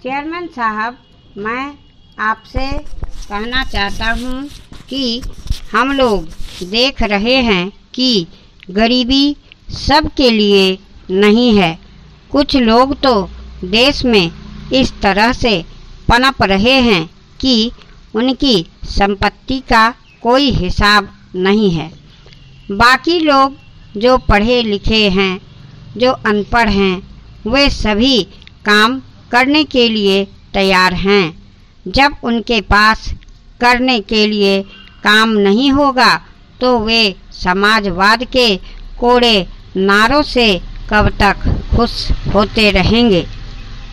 Chairman साहब, मैं आपसे कहना चाहता हूँ कि हम लोग देख रहे हैं कि गरीबी सबके लिए नहीं है। कुछ लोग तो देश में इस तरह से पनप रहे हैं कि उनकी संपत्ति का कोई हिसाब नहीं है। बाकी लोग जो पढ़े लिखे हैं, जो अनपढ़ हैं, वे सभी काम करने के लिए तैयार हैं। जब उनके पास करने के लिए काम नहीं होगा तो वे समाजवाद के कोड़े नारों से कब तक खुश होते रहेंगे।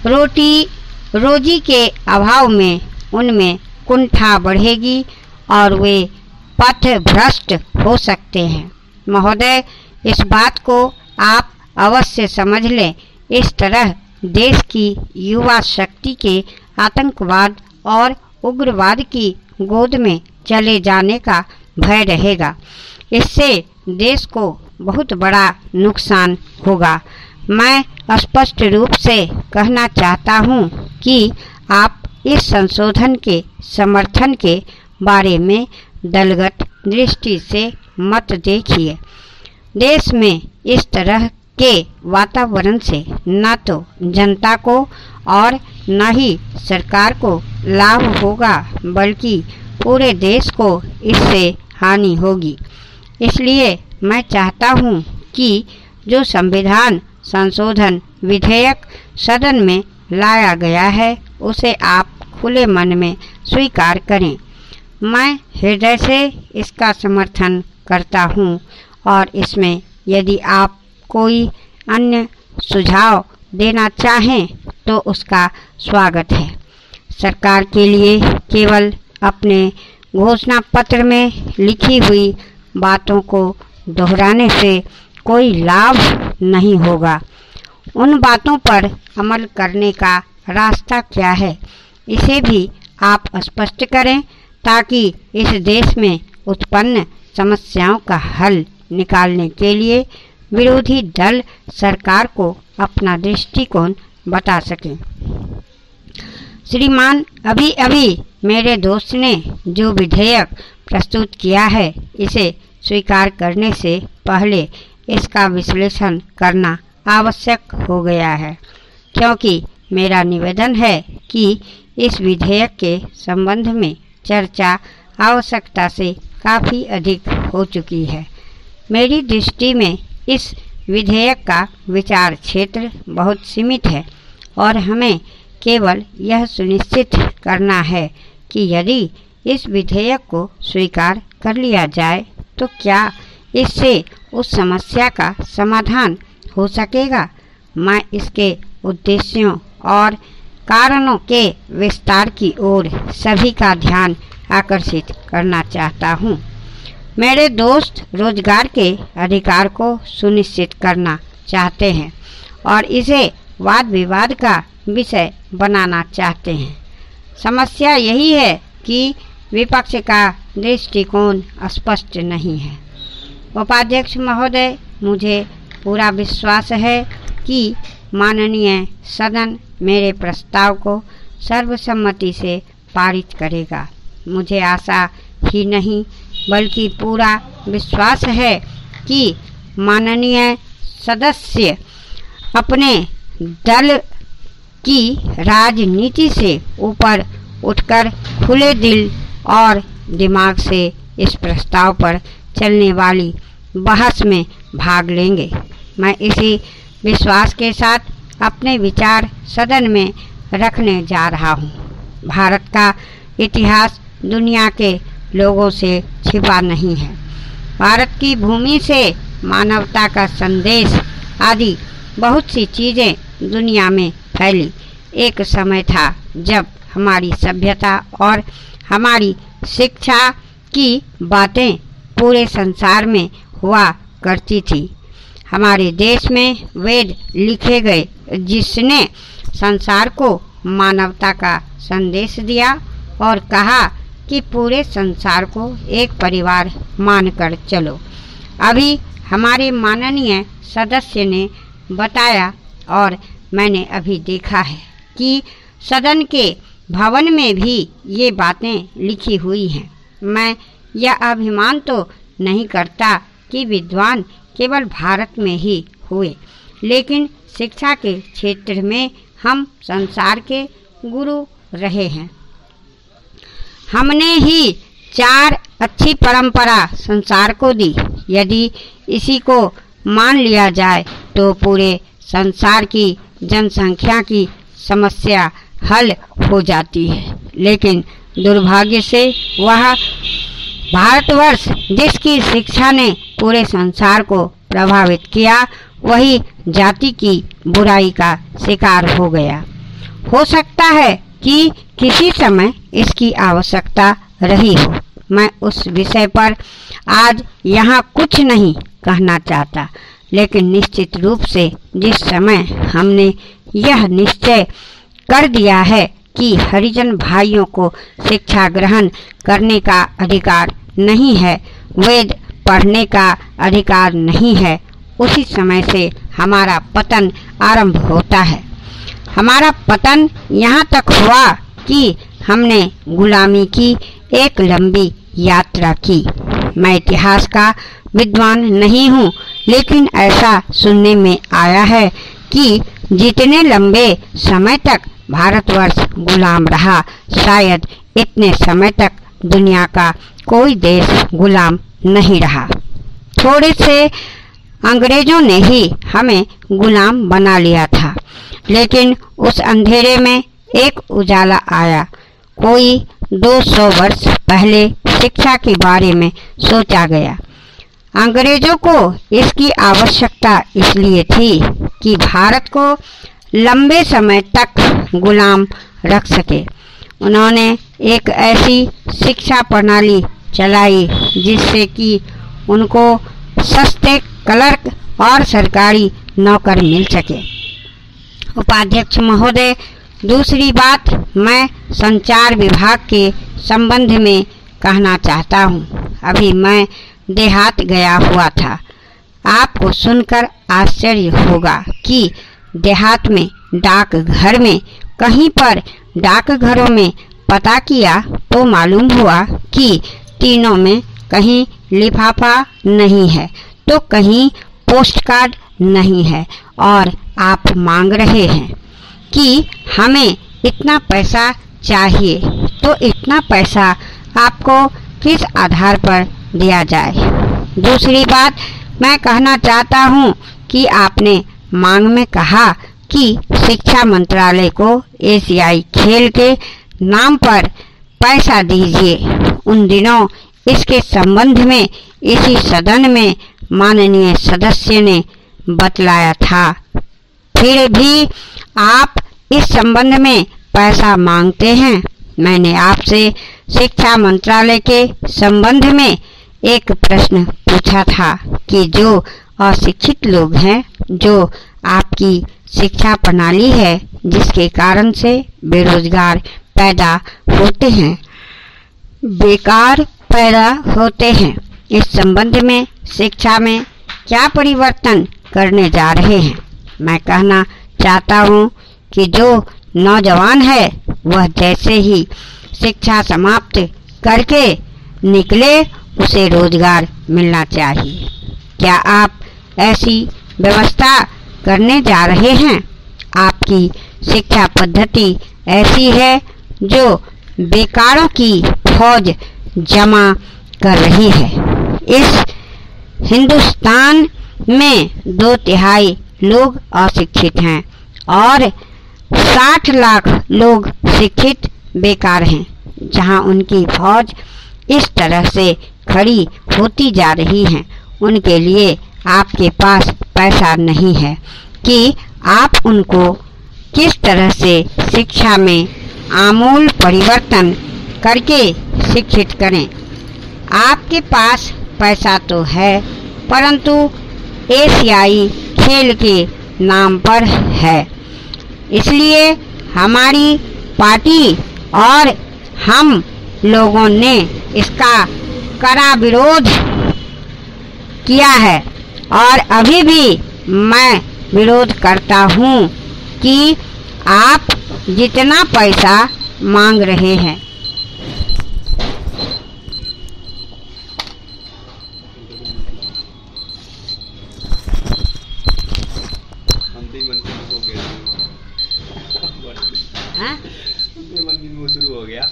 रोजी के अभाव में उनमें कुंठा बढ़ेगी और वे पथभ्रष्ट हो सकते हैं। महोदय, इस बात को आप अवश्य समझ लें। इस तरह देश की युवा शक्ति के आतंकवाद और उग्रवाद की गोद में चले जाने का भय रहेगा। इससे देश को बहुत बड़ा नुकसान होगा। मैं स्पष्ट रूप से कहना चाहता हूँ कि आप इस संशोधन के समर्थन के बारे में दलगत दृष्टि से मत देखिए। देश में इस तरह के वातावरण से न तो जनता को और न ही सरकार को लाभ होगा, बल्कि पूरे देश को इससे हानि होगी। इसलिए मैं चाहता हूँ कि जो संविधान संशोधन विधेयक सदन में लाया गया है उसे आप खुले मन में स्वीकार करें। मैं हृदय से इसका समर्थन करता हूँ और इसमें यदि आप कोई अन्य सुझाव देना चाहें तो उसका स्वागत है। सरकार के लिए केवल अपने घोषणा पत्र में लिखी हुई बातों को दोहराने से कोई लाभ नहीं होगा। उन बातों पर अमल करने का रास्ता क्या है, इसे भी आप स्पष्ट करें ताकि इस देश में उत्पन्न समस्याओं का हल निकालने के लिए विरोधी दल सरकार को अपना दृष्टिकोण बता सकें। श्रीमान, अभी अभी मेरे दोस्त ने जो विधेयक प्रस्तुत किया है, इसे स्वीकार करने से पहले इसका विश्लेषण करना आवश्यक हो गया है, क्योंकि मेरा निवेदन है कि इस विधेयक के संबंध में चर्चा आवश्यकता से काफ़ी अधिक हो चुकी है। मेरी दृष्टि में इस विधेयक का विचार क्षेत्र बहुत सीमित है और हमें केवल यह सुनिश्चित करना है कि यदि इस विधेयक को स्वीकार कर लिया जाए तो क्या इससे उस समस्या का समाधान हो सकेगा। मैं इसके उद्देश्यों और कारणों के विस्तार की ओर सभी का ध्यान आकर्षित करना चाहता हूँ। मेरे दोस्त रोजगार के अधिकार को सुनिश्चित करना चाहते हैं और इसे वाद विवाद का विषय बनाना चाहते हैं। समस्या यही है कि विपक्ष का दृष्टिकोण स्पष्ट नहीं है। उपाध्यक्ष महोदय, मुझे पूरा विश्वास है कि माननीय सदन मेरे प्रस्ताव को सर्वसम्मति से पारित करेगा। मुझे आशा ही नहीं बल्कि पूरा विश्वास है कि माननीय सदस्य अपने दल की राजनीति से ऊपर उठकर खुले दिल और दिमाग से इस प्रस्ताव पर चलने वाली बहस में भाग लेंगे। मैं इसी विश्वास के साथ अपने विचार सदन में रखने जा रहा हूँ। भारत का इतिहास दुनिया के लोगों से छिपा नहीं है। भारत की भूमि से मानवता का संदेश आदि बहुत सी चीज़ें दुनिया में फैली। एक समय था जब हमारी सभ्यता और हमारी शिक्षा की बातें पूरे संसार में हुआ करती थी। हमारे देश में वेद लिखे गए जिसने संसार को मानवता का संदेश दिया और कहा कि पूरे संसार को एक परिवार मानकर चलो। अभी हमारे माननीय सदस्य ने बताया और मैंने अभी देखा है कि सदन के भवन में भी ये बातें लिखी हुई हैं। मैं यह अभिमान तो नहीं करता कि विद्वान केवल भारत में ही हुए, लेकिन शिक्षा के क्षेत्र में हम संसार के गुरु रहे हैं। हमने ही 4 अच्छी परंपरा संसार को दी। यदि इसी को मान लिया जाए तो पूरे संसार की जनसंख्या की समस्या हल हो जाती है। लेकिन दुर्भाग्य से वह भारतवर्ष जिसकी शिक्षा ने पूरे संसार को प्रभावित किया, वही जाति की बुराई का शिकार हो गया। हो सकता है कि किसी समय इसकी आवश्यकता रही हो। मैं उस विषय पर आज यहाँ कुछ नहीं कहना चाहता, लेकिन निश्चित रूप से जिस समय हमने यह निश्चय कर दिया है कि हरिजन भाइयों को शिक्षा ग्रहण करने का अधिकार नहीं है, वेद पढ़ने का अधिकार नहीं है, उसी समय से हमारा पतन आरंभ होता है। हमारा पतन यहाँ तक हुआ कि हमने गुलामी की एक लंबी यात्रा की। मैं इतिहास का विद्वान नहीं हूँ, लेकिन ऐसा सुनने में आया है कि जितने लंबे समय तक भारतवर्ष गुलाम रहा, शायद इतने समय तक दुनिया का कोई देश गुलाम नहीं रहा। थोड़े से अंग्रेजों ने ही हमें गुलाम बना लिया था, लेकिन उस अंधेरे में एक उजाला आया। कोई 200 वर्ष पहले शिक्षा के बारे में सोचा गया। अंग्रेजों को इसकी आवश्यकता इसलिए थी कि भारत को लंबे समय तक गुलाम रख सके। उन्होंने एक ऐसी शिक्षा प्रणाली चलाई जिससे कि उनको सस्ते क्लर्क और सरकारी नौकर मिल सके। उपाध्यक्ष महोदय, दूसरी बात मैं संचार विभाग के संबंध में कहना चाहता हूँ। अभी मैं देहात गया हुआ था। आपको सुनकर आश्चर्य होगा कि देहात में डाकघर में कहीं पर डाकघरों में पता किया तो मालूम हुआ कि तीनों में कहीं लिफाफा नहीं है तो कहीं पोस्ट कार्ड नहीं है, और आप मांग रहे हैं कि हमें इतना पैसा चाहिए, तो इतना पैसा आपको किस आधार पर दिया जाए। दूसरी बात मैं कहना चाहता हूँ कि आपने मांग में कहा कि शिक्षा मंत्रालय को एशियाई खेल के नाम पर पैसा दीजिए। उन दिनों इसके संबंध में इसी सदन में माननीय सदस्य ने बतलाया था, फिर भी आप इस संबंध में पैसा मांगते हैं। मैंने आपसे शिक्षा मंत्रालय के संबंध में एक प्रश्न पूछा था कि जो अशिक्षित लोग हैं, जो आपकी शिक्षा प्रणाली है जिसके कारण से बेरोजगार पैदा होते हैं, बेकार पैदा होते हैं, इस संबंध में शिक्षा में क्या परिवर्तन करने जा रहे हैं। मैं कहना चाहता हूँ कि जो नौजवान है वह जैसे ही शिक्षा समाप्त करके निकले उसे रोजगार मिलना चाहिए। क्या आप ऐसी व्यवस्था करने जा रहे हैं? आपकी शिक्षा पद्धति ऐसी है जो बेकारों की फौज जमा कर रही है। इस हिंदुस्तान में 2/3 लोग अशिक्षित हैं और 60 लाख लोग शिक्षित बेकार हैं। जहां उनकी फौज इस तरह से खड़ी होती जा रही है, उनके लिए आपके पास पैसा नहीं है कि आप उनको किस तरह से शिक्षा में आमूल परिवर्तन करके शिक्षित करें। आपके पास पैसा तो है, परंतु एशियाई खेल के नाम पर है। इसलिए हमारी पार्टी और हम लोगों ने इसका कड़ा विरोध किया है और अभी भी मैं विरोध करता हूँ कि आप जितना पैसा मांग रहे हैं। शुरू हो गया।